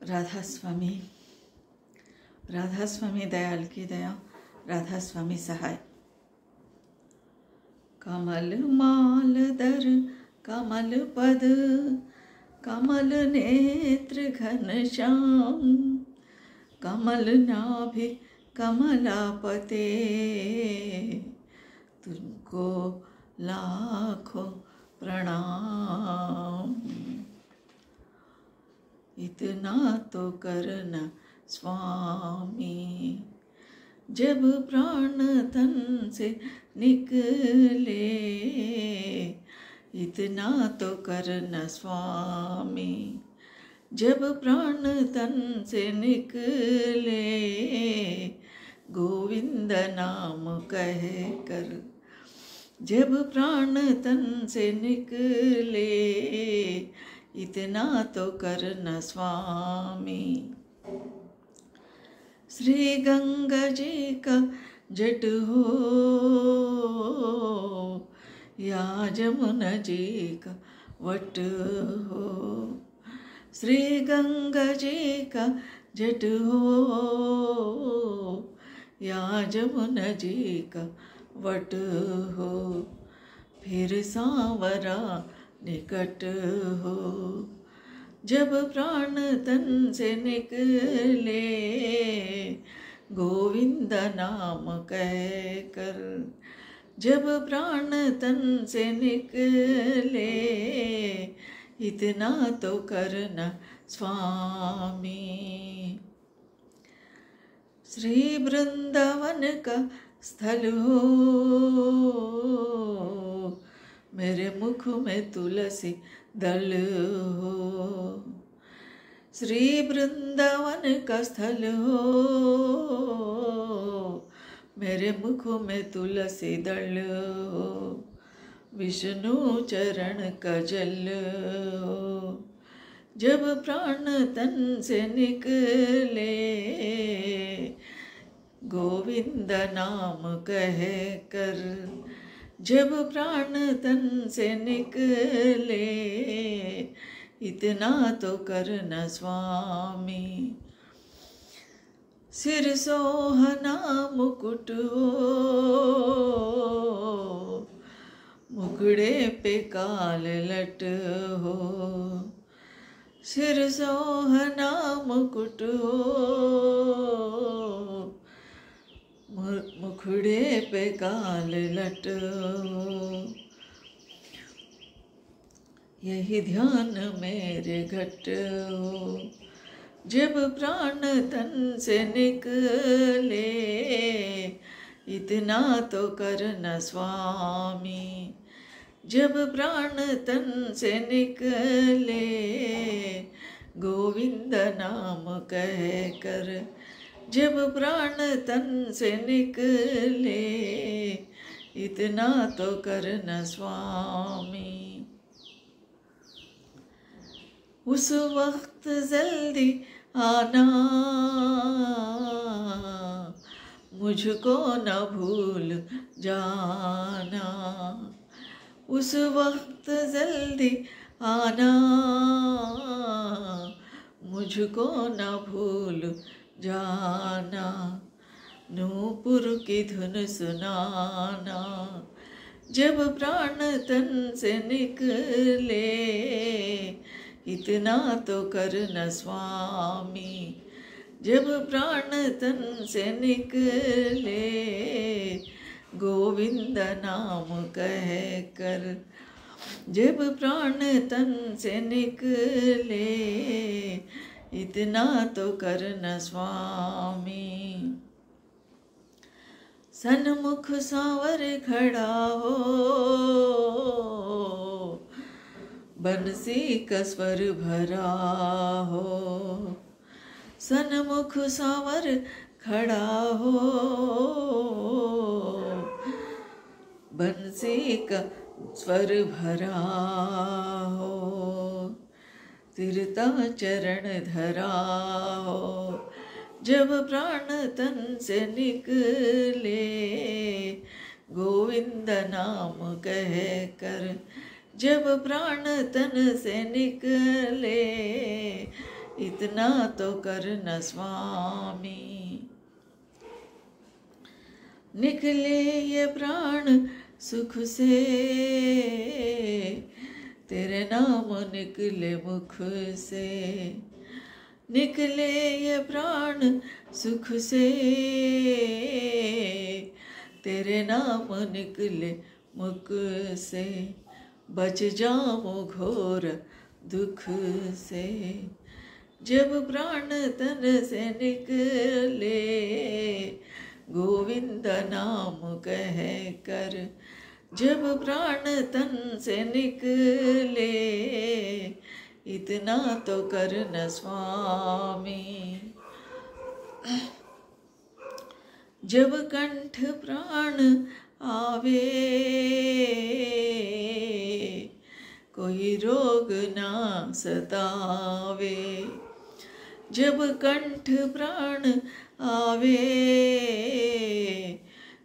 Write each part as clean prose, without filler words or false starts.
राधा स्वामी, राधा स्वामी दयाल की दया, राधा स्वामी सहाय। कमल माल दर कमल पद, कमल नेत्र घनश्याम, कमल नाभि कमलापते, तुमको लाखों प्रणाम। इतना तो करना स्वामी, जब प्राण तन से निकले, इतना तो करना स्वामी, जब प्राण तन से निकले, गोविंद नाम कह कर, जब प्राण तन से निकले, इतना तो करना स्वामी। श्री गंगा जी का जट हो या जमुना जी का वट हो, श्री गंगा जी का जट हो या जमुना जी का वट हो, फिर सांवरा निकट हो, जब प्राण तन से निकले, गोविंद नाम कह कर, जब प्राण तन से निकले, इतना तो करना स्वामी। श्री वृंदावन का स्थल हो, मेरे मुख में तुलसी दल हो, श्री वृंदावन का स्थल हो, मेरे मुख में तुलसी दल हो, विष्णु चरण का जल हो, जब प्राण तन से निकले, गोविंद नाम कह कर, जब प्राण तन से निकले, इतना तो करना स्वामी। सिर सोहना मुकुट हो, मुखड़े पे काल लट हो, सिर सोहना मुकुट हो, मुखड़े पे काल लट हो, यही ध्यान मेरे घट हो, जब प्राण तन से निकले, इतना तो करना स्वामी, जब प्राण तन से निकले, गोविंद नाम कह कर, जब प्राण तन से निकले, इतना तो करना स्वामी। उस वक्त जल्दी आना, मुझको न भूल जाना, उस वक्त जल्दी आना, मुझको न भूल जाना, नूपुर की धुन सुनाना, जब प्राण तन से निकले, इतना तो करना स्वामी, जब प्राण तन से निकले, गोविंद नाम कह कर, जब प्राण तन से निकले, इतना तो करना स्वामी। सन्मुख सांवर खड़ा हो, बंसी का स्वर भरा हो, सन्मुख सांवर खड़ा हो, बंसी का स्वर भरा हो, तिरता चरण धरा हो, जब प्राण तन से निकले, गोविंद नाम कह कर, जब प्राण तन से निकले, इतना तो करना स्वामी। निकले ये प्राण सुख से, तेरे नाम निकले मुख से। निकले ये प्राण सुख से, तेरे नाम निकले मुख से। बच जाऊं घोर दुख से, जब प्राण तन से निकले, गोविंद नाम कह कर। जब प्राण तन से निकले, इतना तो करना स्वामी। जब कंठ प्राण आवे, कोई रोग ना सतावे। जब कंठ प्राण आवे,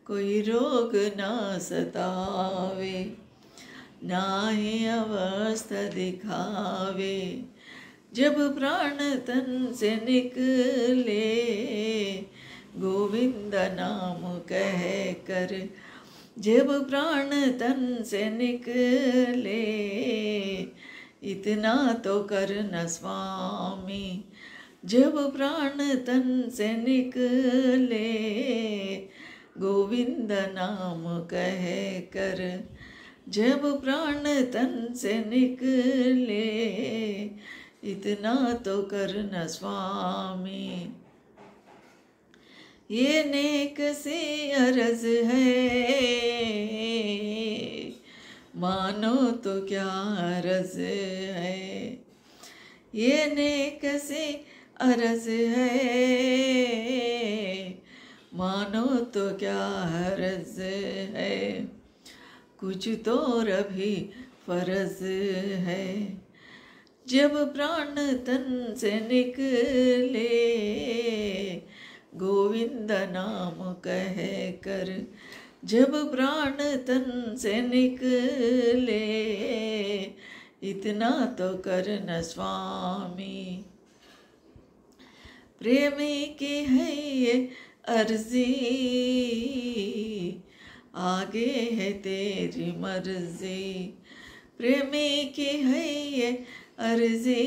कोई रोग ना सतावे। नाहीं अवस्था दिखावे, जब प्राण तन से निकले, गोविंद नाम कह कर। जब प्राण तन से निकले, इतना तो करना स्वामी। जब प्राण तन से निकले, गोविंद नाम कह कर। जब प्राण तन से निकले, इतना तो करना स्वामी। ये नेक सी अर्ज है, मानो तो क्या अर्ज है। ये नेक सी अर्ज है, मानो तो क्या अर्ज है। कुछ तो रभी फर्ज है, जब प्राण तन से निकले, गोविंद नाम कह कर। जब प्राण तन से निकले, इतना तो करना स्वामी। प्रेमी की है ये अर्जी, आगे है तेरी मर्जी। प्रेमी की है ये अर्जी,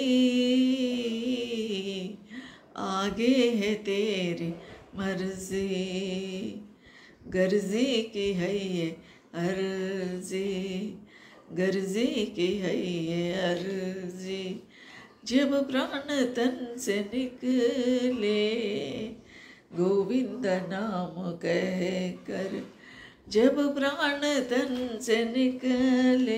आगे है तेरी मर्जी। गर्जी की है ये अर्जी, गर्जी की है ये अर्जी। जब प्राण तन से निकले, गोविंद नाम कह कर। जब प्राण तन से निकले,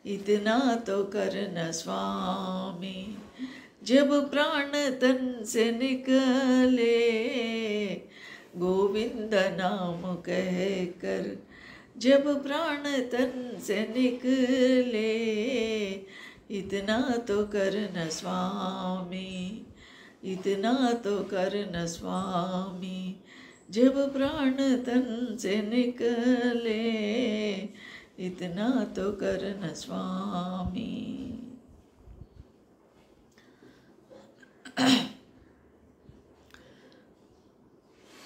इतना तो करना स्वामी। जब प्राण तन से निकले, गोविंद नाम कह कर। जब प्राण तन से निकले, इतना तो करना स्वामी। इतना तो करना स्वामी। जब प्राण तन से निकले, इतना तो करना स्वामी।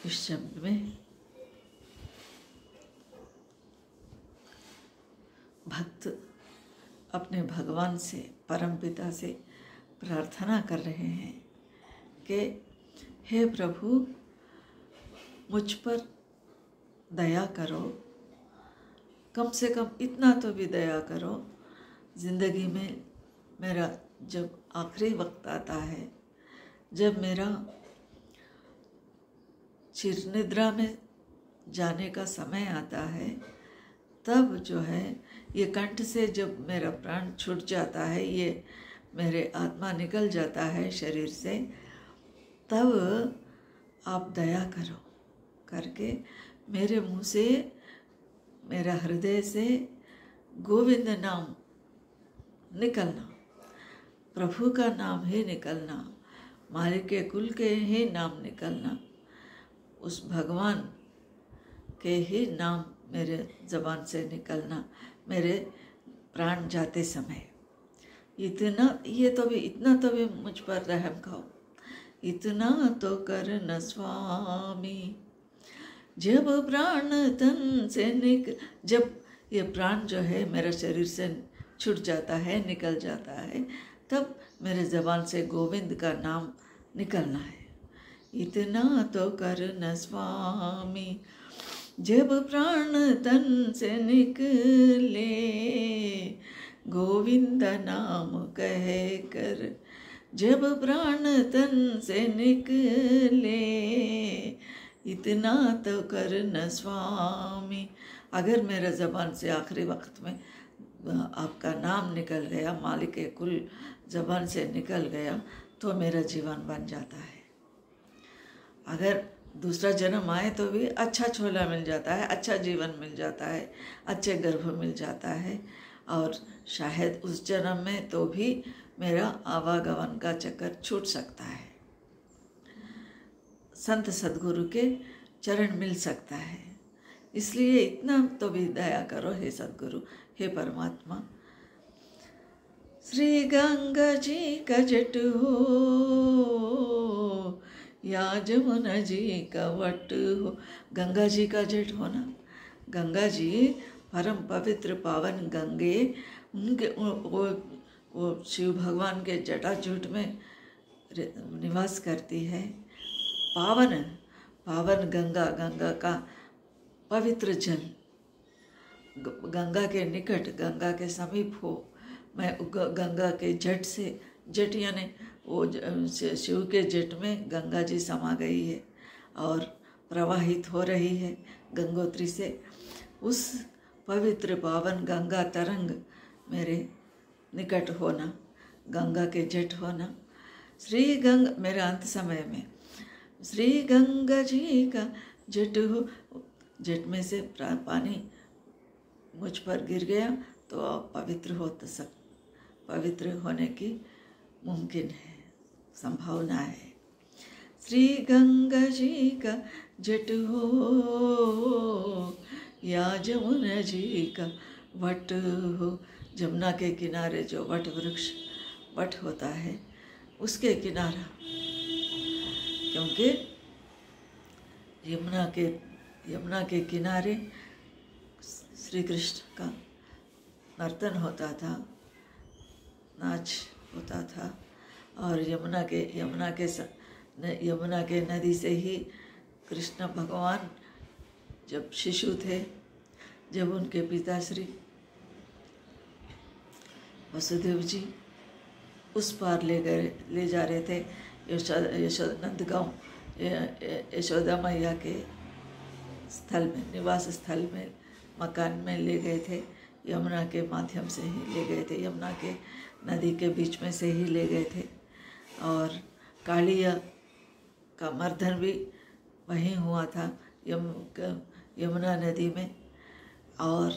इस शब्द में भक्त अपने भगवान से, परमपिता से प्रार्थना कर रहे हैं कि हे प्रभु, मुझ पर दया करो, कम से कम इतना तो भी दया करो। ज़िंदगी में मेरा जब आखिरी वक्त आता है, जब मेरा चिर निद्रा में जाने का समय आता है, तब जो है ये कंठ से जब मेरा प्राण छूट जाता है, ये मेरे आत्मा निकल जाता है शरीर से, तब आप दया करो करके मेरे मुंह से, मेरा हृदय से गोविंद नाम निकलना, प्रभु का नाम ही निकलना, मालिक के कुल के ही नाम निकलना, उस भगवान के ही नाम मेरे ज़बान से निकलना मेरे प्राण जाते समय। इतना तो भी मुझ पर रहम खाओ, इतना तो कर न स्वामी। जब प्राण तन से जब ये प्राण जो है मेरा शरीर से छूट जाता है, निकल जाता है, तब मेरे ज़बान से गोविंद का नाम निकलना है। इतना तो कर न स्वामी, जब प्राण तन से निकले, गोविंद नाम कह कर। जब प्राण तन से निकले, इतना तो कर न स्वामी। अगर मेरे ज़बान से आखिरी वक्त में आपका नाम निकल गया, मालिक कुल ज़बान से निकल गया, तो मेरा जीवन बन जाता है। अगर दूसरा जन्म आए तो भी अच्छा छोला मिल जाता है, अच्छा जीवन मिल जाता है, अच्छे गर्भ मिल जाता है, और शायद उस जन्म में तो भी मेरा आवागमन का चक्कर छूट सकता है, संत सद्गुरु के चरण मिल सकता है। इसलिए इतना तो भी दया करो हे सद्गुरु, हे परमात्मा। श्री गंगा जी का जट हो या जमुना जी का वट हो। गंगा जी का जट होना, गंगा जी परम पवित्र पावन गंगे, उनके वो शिव भगवान के जटाजूट में निवास करती है। पावन पावन गंगा, गंगा का पवित्र जल, गंगा के निकट, गंगा के समीप हो। मैं गंगा के जट से, जट यानी वो शिव के जट में गंगा जी समा गई है और प्रवाहित हो रही है गंगोत्री से। उस पवित्र पावन गंगा तरंग मेरे निकट होना, गंगा के जट होना। श्री गंगा, मेरे अंत समय में श्री गंगा जी का जट हो, जट में से पानी मुझ पर गिर गया तो पवित्र हो पवित्र होने की मुमकिन है, संभावना है। श्री गंगा जी का जट हो या जमुना जी का वट हो। जमुना के किनारे जो वट वृक्ष, वट होता है, उसके किनारा, क्योंकि यमुना के किनारे श्री कृष्ण का नर्तन होता था, नाच होता था। और यमुना के नदी से ही कृष्ण भगवान जब शिशु थे, जब उनके पिता श्री वसुदेव जी उस पार ले जा रहे थे, नंदगांव यशोदा मैया के स्थल में, निवास स्थल में, मकान में ले गए थे। यमुना के माध्यम से ही ले गए थे, यमुना के नदी के बीच में से ही ले गए थे। और कालिया का मर्दन भी वहीं हुआ था, यमुना नदी में। और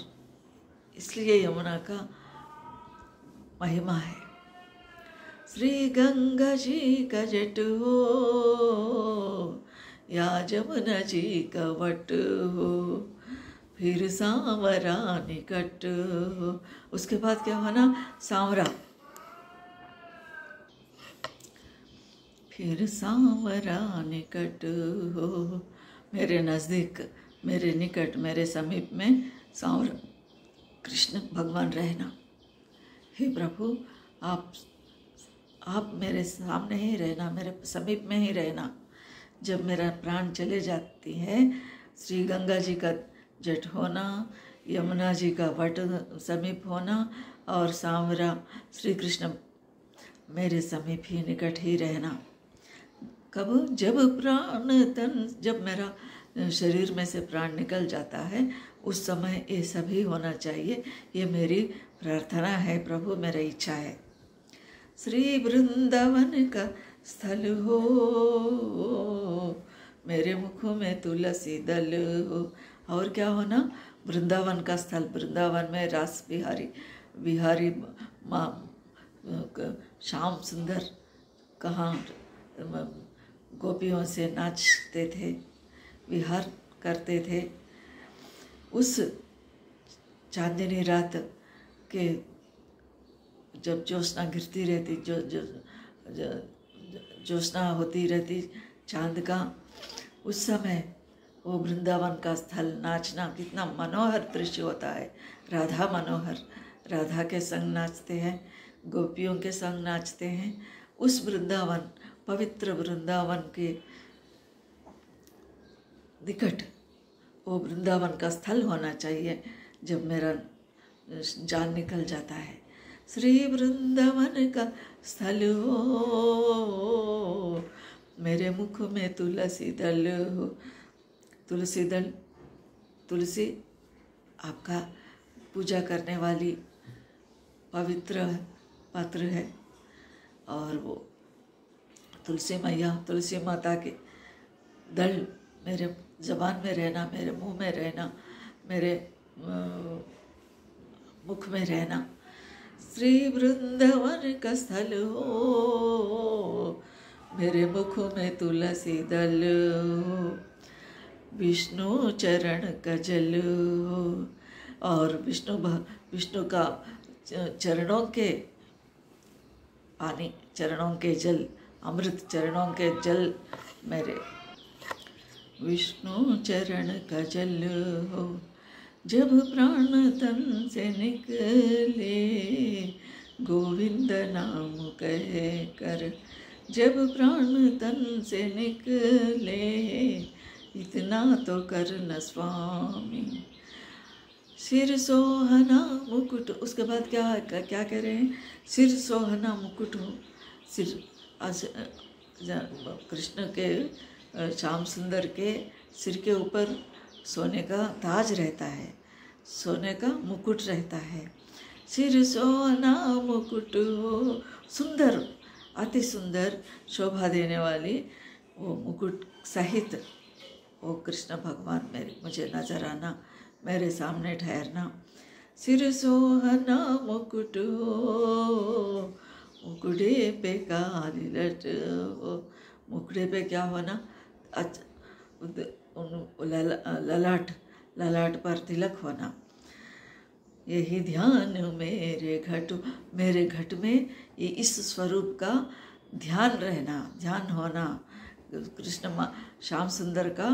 इसलिए यमुना का महिमा है। श्री गंगा जी का जट हो या जमुना जी का वट हो, फिर सांवरा निकट हो। उसके बाद क्या होना? सांवरा, फिर सांवरा निकट हो। मेरे नज़दीक, मेरे निकट, मेरे समीप में सांवरा कृष्ण भगवान रहना। हे प्रभु, आप मेरे सामने ही रहना, मेरे समीप में ही रहना। जब मेरा प्राण चले जाती है, श्री गंगा जी का जट होना, यमुना जी का वट समीप होना और सांवरा श्री कृष्ण मेरे समीप ही, निकट ही रहना। कब? जब प्राण तन, जब मेरा शरीर में से प्राण निकल जाता है, उस समय ये सभी होना चाहिए। ये मेरी प्रार्थना है प्रभु, मेरी इच्छा है। श्री वृंदावन का स्थल हो, मेरे मुखों में तुलसी दल हो। और क्या होना? वृंदावन का स्थल, वृंदावन में रास बिहारी माँ श्याम सुंदर कहाँ गोपियों से नाचते थे, विहार करते थे। उस चांदनी रात के जब ज्योत्सना गिरती रहती, जो जो ज्योत्सना होती रहती चांद का, उस समय वो वृंदावन का स्थल नाचना कितना मनोहर दृश्य होता है। राधा मनोहर, राधा के संग नाचते हैं, गोपियों के संग नाचते हैं। उस वृंदावन, पवित्र वृंदावन के निकट वो वृंदावन का स्थल होना चाहिए जब मेरा जान निकल जाता है। श्री वृंदावन का स्थल हो, मेरे मुख में तुलसी दल हो। तुलसी दल, तुलसी आपका पूजा करने वाली पवित्र पात्र है, और वो तुलसी मैया, तुलसी माता के दल मेरे ज़बान में रहना, मेरे मुंह में रहना, मेरे मुख में रहना। श्री वृंदावन का स्थल हो, मेरे मुख में तुलसी दल हो, विष्णु चरण का जल हो। और विष्णु का चरणों के पानी, चरणों के जल, अमृत चरणों के जल मेरे विष्णु चरण का जल हो। जब प्राण तन से निकले गोविंद नाम कह कर, जब प्राण तन से निकले इतना तो करना स्वामी। सिर सोहना मुकुट, उसके बाद क्या कह रहे हैं? सिर सोहना मुकुट हो। सिर कृष्ण के, श्याम सुंदर के सिर के ऊपर सोने का ताज रहता है, सोने का मुकुट रहता है। सिर सोना मुकुट हो, सुंदर, अति सुंदर शोभा देने वाली वो मुकुट सहित वो कृष्ण भगवान मुझे नजर आना, मेरे सामने ठहरना। सिर सोहना मुकुट हो, मुकुटे पे काली लट हो। मुकुटे पे क्या होना? ललाट पर तिलक होना। यही ध्यान मेरे घट में ये इस स्वरूप का ध्यान रहना, ध्यान होना। कृष्ण श्याम सुंदर का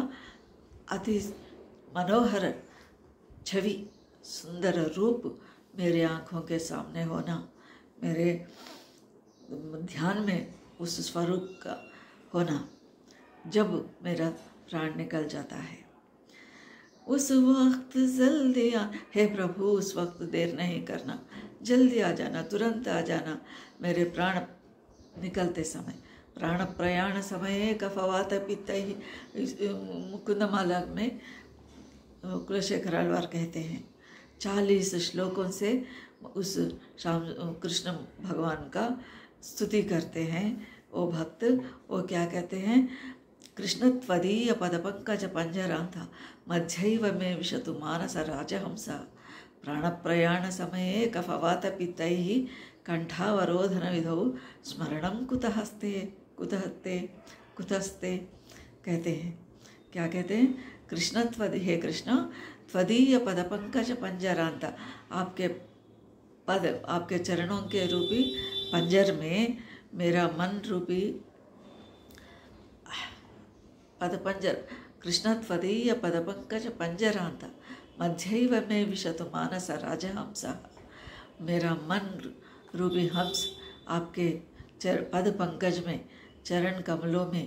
अति मनोहर छवि, सुंदर रूप मेरे आँखों के सामने होना, मेरे ध्यान में उस स्वरूप का होना। जब मेरा प्राण निकल जाता है उस वक्त जल्दी हे प्रभु, उस वक्त देर नहीं करना, जल्दी आ जाना, तुरंत आ जाना। मेरे प्राण निकलते समय, प्राण प्रयाण समय कफवात पित्त ही, मुकुंदमाला में कुलशेखर आழ்वार कहते हैं। 40 श्लोकों से उस श्याम कृष्ण भगवान का स्तुति करते हैं वो भक्त। वो क्या कहते हैं? कृष्ण त्वदीय पदपंकज पंजरांता मध्यैव मे विशतु मानस राजहंस, प्राण प्रयाण समये कफवात पित्तैः कंठावरोधन विधौ स्मरणं कुतहस्ते कुतहस्ते कुतस्ते कहते हैं। क्या कहते हैं? कृष्ण हे कृष्ण, त्वदीय पद पंकज पंजरांता, आपके पद, आपके चरणों के रूपी पंजर में मेरा मन रूपी पद पंजर, कृष्ण त्वदीय पद पंकज पंजरांता मध्यैव मे विशतु मानस राजहंस। मेरा मन रूपी हंस आपके पद पंकज में, चरण कमलों में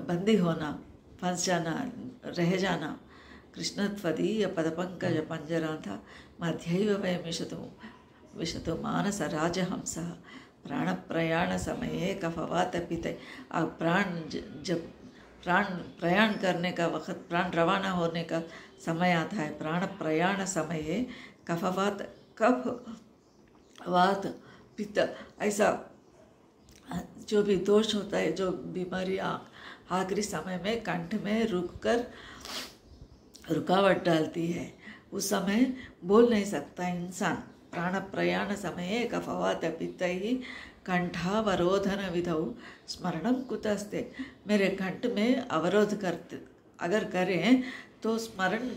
बंदी होना, फंस जाना, रह जाना। कृष्ण त्वदीय पद पंकज पंजरांता मध्यैव मे विशतु मानस राजहंस, प्राण प्रयाण समये कफवात पित्त। आप प्राण, जब प्राण प्रयाण करने का वक्त, प्राण रवाना होने का समय आता है, प्राण प्रयाण समय कफवात, कफ वात पित्त, ऐसा जो भी दोष होता है, जो बीमारी आखिरी समय में कंठ में रुकावट डालती है, उस समय बोल नहीं सकता इंसान। प्राण प्रयाण समय कफवात पित्त ही कंठावरोधन विधौ स्मरणं कुतस्ते। मेरे कंठ में अवरोध करते अगर करें तो स्मरण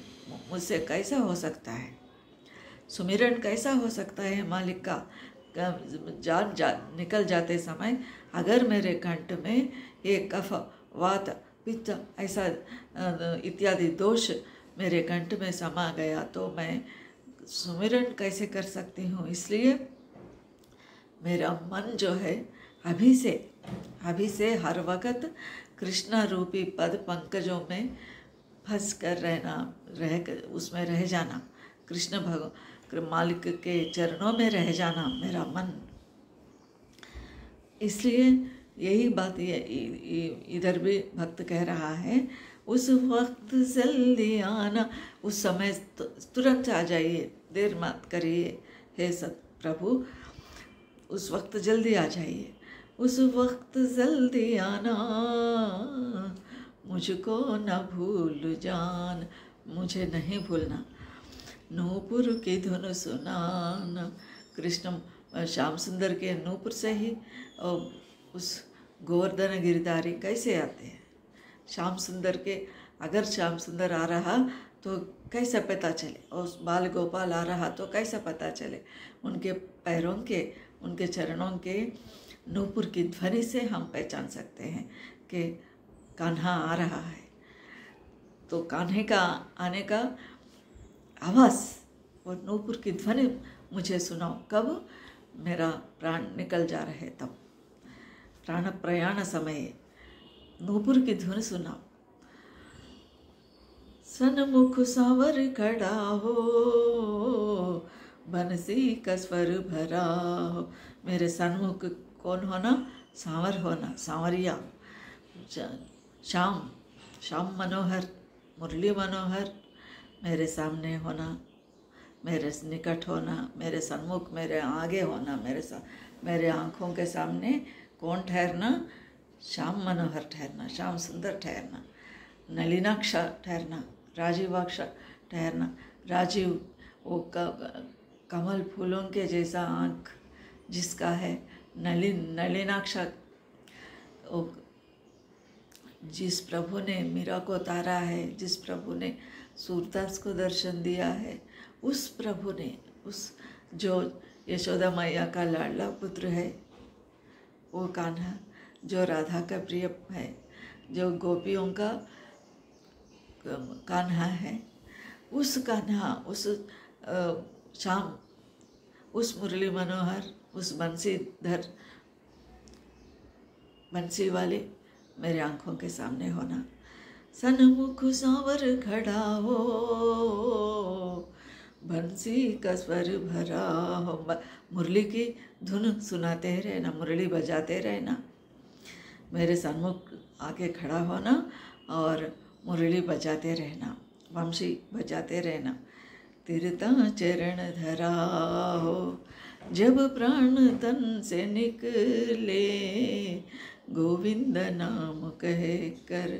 मुझसे कैसा हो सकता है, सुमिरन कैसा हो सकता है मालिक का? निकल जाते समय अगर मेरे कंठ में ये कफ वात पित्त ऐसा इत्यादि दोष मेरे कंठ में समा गया तो मैं सुमिरन कैसे कर सकती हूँ। इसलिए मेरा मन जो है अभी से हर वक्त कृष्ण रूपी पद पंकजों में फंस कर उसमें रह जाना, कृष्ण भगवान मालिक के चरणों में रह जाना मेरा मन। इसलिए यही बात इधर भी भक्त कह रहा है, उस वक्त जल्दी आना, उस समय तुरंत आ जाइए, देर मत करिए हे प्रभु, उस वक्त जल्दी आ जाइए, उस वक्त जल्दी आना, मुझको न भूल जान, मुझे नहीं भूलना, नूपुर की धुन सुनाना। कृष्ण श्याम सुंदर के नूपुर से ही उस गोवर्धन गिरधारी कैसे आते हैं। श्याम सुंदर के अगर श्याम सुंदर आ रहा तो कैसे पता चले, और उस बाल गोपाल आ रहा तो कैसा पता चले। उनके पैरों के, उनके चरणों के नूपुर की ध्वनि से हम पहचान सकते हैं कि कान्हा आ रहा है। तो कान्हे का आने का आवाज़ और नूपुर की ध्वनि मुझे सुनाओ। कब? मेरा प्राण निकल जा रहे तब, प्राण प्रयाण समय नूपुर की धुन सुनाओ। सन्मुख सांवर खड़ा हो, बंसी का स्वर भरा हो। मेरे सन्मुख कौन होना? सांवर होना, सांवरिया, श्याम, श्याम मनोहर, मुरली मनोहर मेरे सामने होना, मेरे निकट होना, मेरे सन्मुख, मेरे आगे होना, मेरे आँखों के सामने कौन ठहरना? श्याम मनोहर ठहरना, श्याम सुंदर ठहरना, नलिनाक्ष ठहरना, राजीवाक्ष ठहरना। राजीव वो कमल फूलों के जैसा आँख जिसका है, नलिनाक्ष जिस प्रभु ने मीरा को तारा है, जिस प्रभु ने सूरदास को दर्शन दिया है, उस प्रभु ने, उस जो यशोदा मैया का लाडला पुत्र है वो कान्हा, जो राधा का प्रिय है, जो गोपियों का कान्हा है, उस कान्हा, उस श्याम, उस मुरली मनोहर, उस बंसीधर, बंसी वाले मेरे आँखों के सामने होना। सन्मुख सांवर खड़ा हो, बंसी का स्वर भरा हो। मुरली की धुन सुनाते रहना, मुरली बजाते रहना, मेरे सन्मुख आके खड़ा होना और मुरली बजाते रहना, बंसी बजाते रहना। तीर्था चरण धरा हो, जब प्राण तन से निकले, गोविंद नाम कहे कर,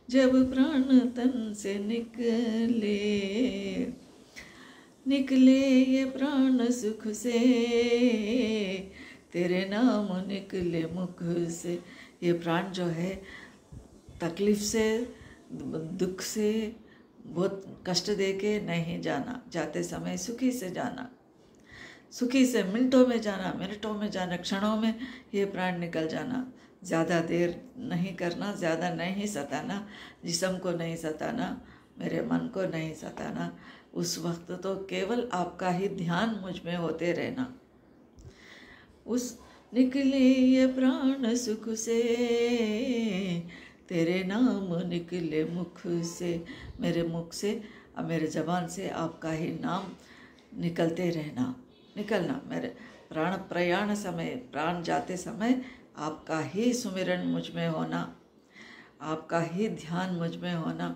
जब प्राण तन से निकले ये प्राण सुख से, तेरे नाम निकले मुख से। ये प्राण जो है तकलीफ से, दुख से, बहुत कष्ट दे के नहीं जाना, जाते समय सुखी से जाना, सुखी से मिनटों में जाना, मिनटों में जाना, क्षणों में ये प्राण निकल जाना। ज़्यादा देर नहीं करना, ज़्यादा नहीं सताना, जिस्म को नहीं सताना, मेरे मन को नहीं सताना। उस वक्त तो केवल आपका ही ध्यान मुझ में होते रहना। उस निकले ये प्राण सुख से, तेरे नाम निकले मुख से, मेरे मुख से और मेरे ज़बान से आपका ही नाम निकलते रहना, निकलना। मेरे प्राण प्रयाण समय, प्राण जाते समय आपका ही सुमिरन मुझ में होना, आपका ही ध्यान मुझ में होना,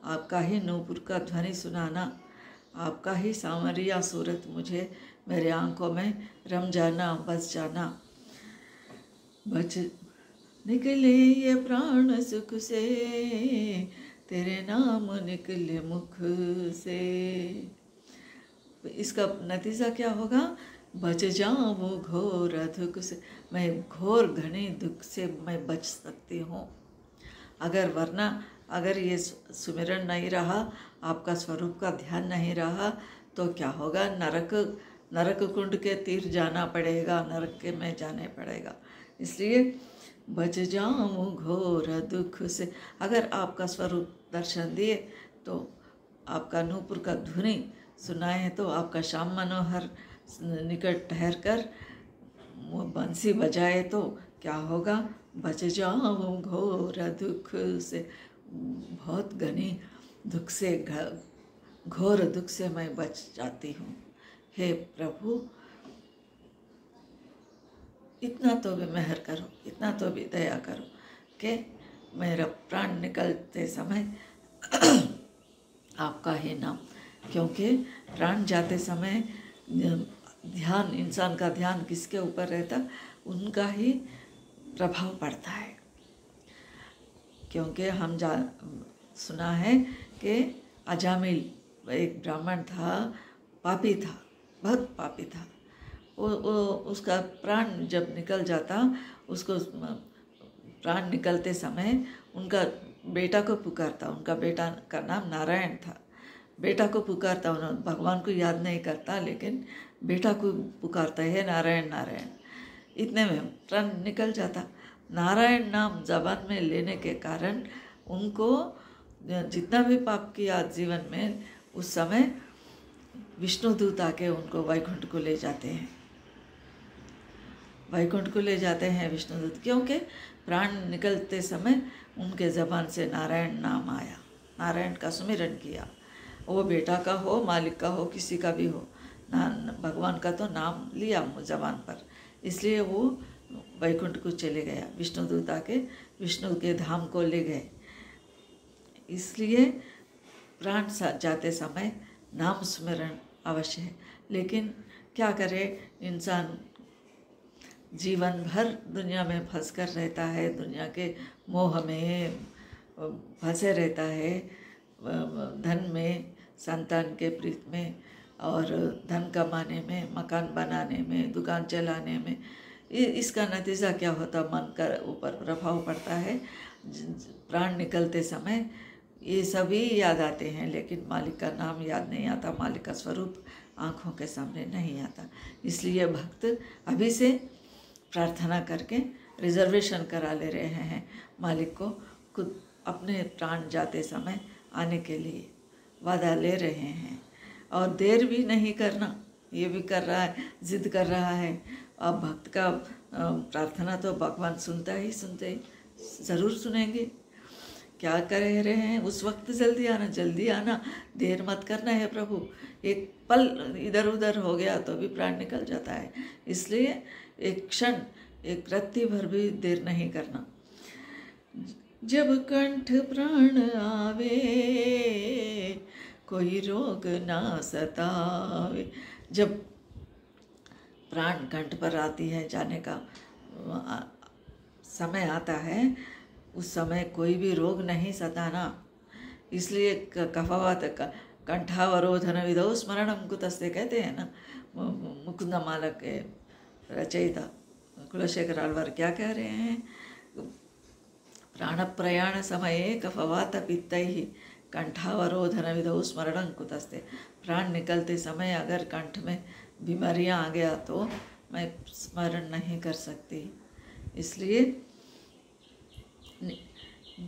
आपका ही नूपुर का ध्वनि सुनाना, आपका ही सांवरिया सूरत मुझे मेरे आँखों में रम जाना, बस जाना। बच निकले ये प्राण सुख से, तेरे नाम निकले मुख से। इसका नतीजा क्या होगा? बच जाऊँ घोर दुख से, मैं घोर घने दुख से मैं बच सकती हूँ। वरना अगर ये सुमिरन नहीं रहा, आपका स्वरूप का ध्यान नहीं रहा, तो क्या होगा? नरक नरक कुंड के तीर जाना पड़ेगा, नरक के में जाने पड़ेगा। इसलिए बच जाऊं घोर दुख से। अगर आपका स्वरूप दर्शन दिए तो आपका नूपुर का ध्वनि सुनाए तो आपका श्याम मनोहर निकट ठहर कर वो बंसी बजाए तो क्या होगा? बच जाऊं घोर दुख से। बहुत घनी दुख से, घोर दुख से मैं बच जाती हूँ। हे प्रभु, इतना तो भी मेहर करो, इतना तो भी दया करो कि मेरा प्राण निकलते समय आपका ही नाम, क्योंकि प्राण जाते समय ध्यान, इंसान का ध्यान किसके ऊपर रहता? उनका ही प्रभाव पड़ता है। क्योंकि हम सुना है कि अजामिल एक ब्राह्मण था, पापी था, बहुत पापी था। उसका प्राण जब निकल जाता, उसको प्राण निकलते समय उनका बेटा को पुकारता। उनका बेटा का नाम नारायण था। बेटा को पुकारता, उन्होंने भगवान को याद नहीं करता, लेकिन बेटा को पुकारता है नारायण नारायण। इतने में प्राण निकल जाता। नारायण नाम जबान में लेने के कारण उनको जितना भी पाप किया जीवन में, उस समय विष्णुदूत आके उनको वैकुंठ को ले जाते हैं। वैकुंठ को ले जाते हैं विष्णुदूत, क्योंकि प्राण निकलते समय उनके जबान से नारायण नाम आया, नारायण का सुमिरन किया। वो बेटा का हो, मालिक का हो, किसी का भी हो, भगवान का तो नाम लिया जबान पर, इसलिए वो वैकुंठ को चले गया। विष्णुदूत आके विष्णु के धाम को ले गए। इसलिए प्राण जाते समय नाम स्मरण अवश्य है। लेकिन क्या करे, इंसान जीवन भर दुनिया में फंस कर रहता है, दुनिया के मोह में फंसे रहता है, धन में, संतान के प्रीत में, और धन कमाने में, मकान बनाने में, दुकान चलाने में। इसका नतीजा क्या होता? मन का ऊपर प्रभाव पड़ता है। प्राण निकलते समय ये सभी याद आते हैं, लेकिन मालिक का नाम याद नहीं आता, मालिक का स्वरूप आँखों के सामने नहीं आता। इसलिए भक्त अभी से प्रार्थना करके रिजर्वेशन करा ले रहे हैं मालिक को, खुद अपने प्राण जाते समय आने के लिए वादा ले रहे हैं। और देर भी नहीं करना, ये भी कर रहा है, जिद कर रहा है। अब भक्त का प्रार्थना तो भगवान सुनते ही ज़रूर सुनेंगे। क्या कह रहे हैं? उस वक्त जल्दी आना, जल्दी आना, देर मत करना है प्रभु। एक पल इधर उधर हो गया तो भी प्राण निकल जाता है। इसलिए एक क्षण, एक रत्ती भर भी देर नहीं करना। जब कंठ प्राण आवे, कोई रोग ना सतावे। जब प्राण कंठ पर आती है, जाने का समय आता है, उस समय कोई भी रोग नहीं सताना। इसलिए कफावत कंठावरोधन विधौ स्मरणम कुतस्ते कहते हैं ना, मुकुंद माला के रचयिता कुलशेखर आಳ್वार क्या कह रहे हैं? प्राण प्रयाण समये कफवात पित्तैः कंठावरोधन विधौ स्मरणं कुतस्ते। प्राण निकलते समय अगर कंठ में बीमारियां आ गया तो मैं स्मरण नहीं कर सकती। इसलिए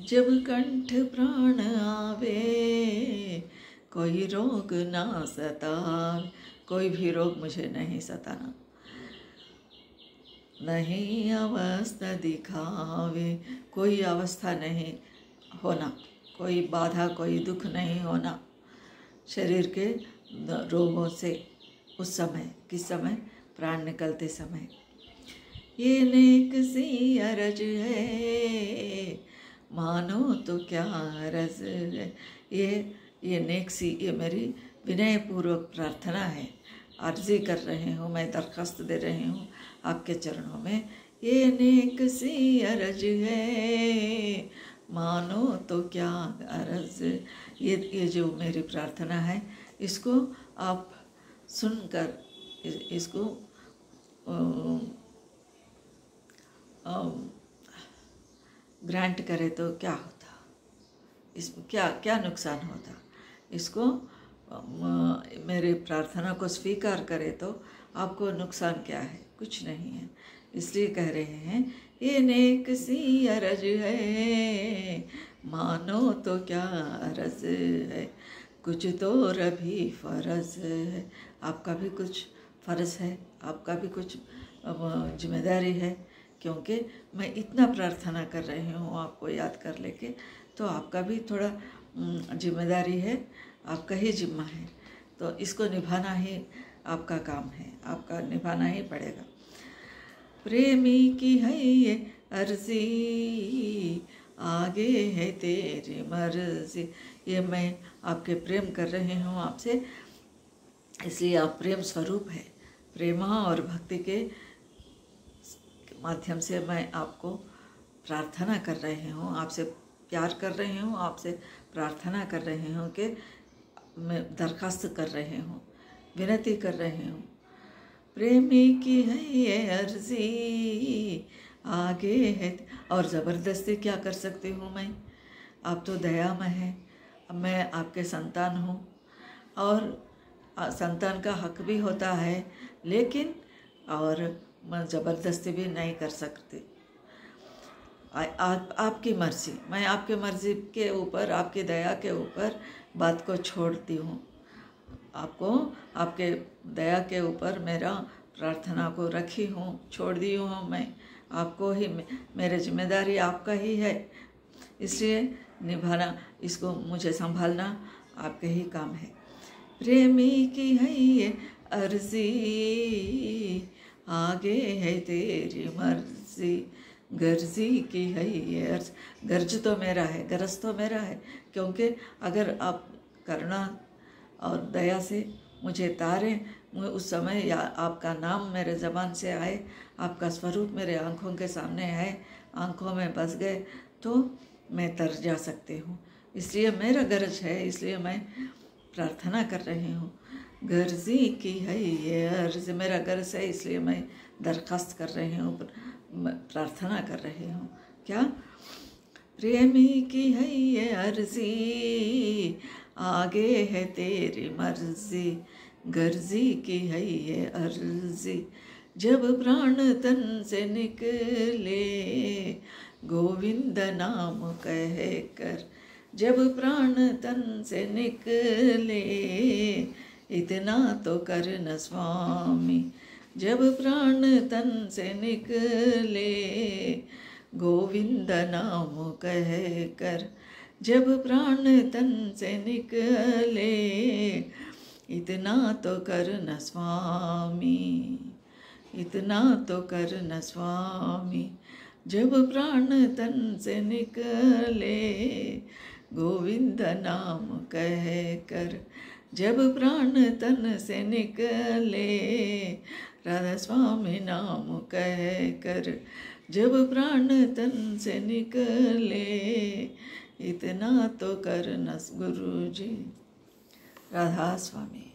जब कंठ प्राण आवे, कोई रोग ना सतावे। कोई भी रोग मुझे नहीं सताना। नहीं अवस्था दिखावे, कोई अवस्था नहीं होना, कोई बाधा, कोई दुख नहीं होना शरीर के रोगों से। उस समय, किस समय? प्राण निकलते समय। ये नेक सी अरज है, मानो तो क्या रज है। ये नेक सी, ये मेरी विनय पूर्वक प्रार्थना है। अर्जी कर रहे हूँ, मैं दरख्वास्त दे रही हूँ आपके चरणों में। ये नेक सी अरज है, मानो तो क्या अर्ज। ये जो मेरी प्रार्थना है, इसको आप सुनकर इसको ग्रांट करे तो क्या होता? इसमें क्या क्या नुकसान होता? इसको मेरे प्रार्थना को स्वीकार करे तो आपको नुकसान क्या है? कुछ नहीं है। इसलिए कह रहे हैं ये नेक सी अरज है, मानो तो क्या अरज है, कुछ तो रभी फर्ज है। आपका भी कुछ फ़र्ज़ है, आपका भी कुछ जिम्मेदारी है, क्योंकि मैं इतना प्रार्थना कर रही हूँ आपको याद कर लेके, तो आपका भी थोड़ा जिम्मेदारी है, आपका ही जिम्मा है। तो इसको निभाना ही आपका काम है, आपका निभाना ही पड़ेगा। प्रेमी की है ये अर्जी, आगे है तेरी मर्जी। ये मैं आपके प्रेम कर रही हूँ आपसे, इसलिए आप प्रेम स्वरूप है। प्रेमा और भक्ति के माध्यम से मैं आपको प्रार्थना कर रही हूँ, आपसे प्यार कर रही हूँ, आपसे प्रार्थना कर रही हूँ कि मैं दरखास्त कर रही हूँ, विनती कर रही हूँ। प्रेमी की है ये अर्जी, आगे है। और ज़बरदस्ती क्या कर सकती हूँ मैं? आप तो दयामय हैं, मैं आपके संतान हूँ, और संतान का हक भी होता है, लेकिन और मैं ज़बरदस्ती भी नहीं कर सकती। आपकी मर्ज़ी, मैं आपकी मर्ज़ी के ऊपर, आपकी दया के ऊपर बात को छोड़ती हूँ। आपको आपके दया के ऊपर मेरा प्रार्थना को रखी हूँ, छोड़ दी हूँ मैं आपको ही। मेरी जिम्मेदारी आपका ही है, इसलिए निभाना, इसको मुझे संभालना आपके ही काम है। प्रेमी की है ये अर्जी, आगे है तेरी मर्जी, गर्जी की है ये अर्ज। गर्ज तो मेरा है, गरज तो मेरा है, क्योंकि अगर आप करुणा और दया से मुझे तारें, मुझे उस समय या आपका नाम मेरे ज़बान से आए, आपका स्वरूप मेरे आँखों के सामने आए, आँखों में बस गए, तो मैं तर जा सकती हूँ। इसलिए मेरा गरज है, इसलिए मैं प्रार्थना कर रही हूँ। गर्जी की है ये अर्ज, मेरा गर्ज है, इसलिए मैं दरखास्त कर रही हूँ, प्रार्थना कर रही हूँ। क्या? प्रेमी की है ये अर्जी, आगे है तेरी मर्जी, गर्जी की है ये अर्जी। जब प्राण तन से निकले, गोविंद नाम कह कर, जब प्राण तन से निकले, इतना तो करना स्वामी। जब प्राण तन से निकले, गोविंद नाम कह कर, जब प्राण तन से निकले, इतना तो करना स्वामी, इतना तो करना स्वामी। जब प्राण तन से निकले, गोविंद नाम कह कर, जब प्राण तन से निकले, राधा स्वामी नाम कह कर, जब प्राण तन से निकले, इतना तो करना गुरु जी। राधा स्वामी।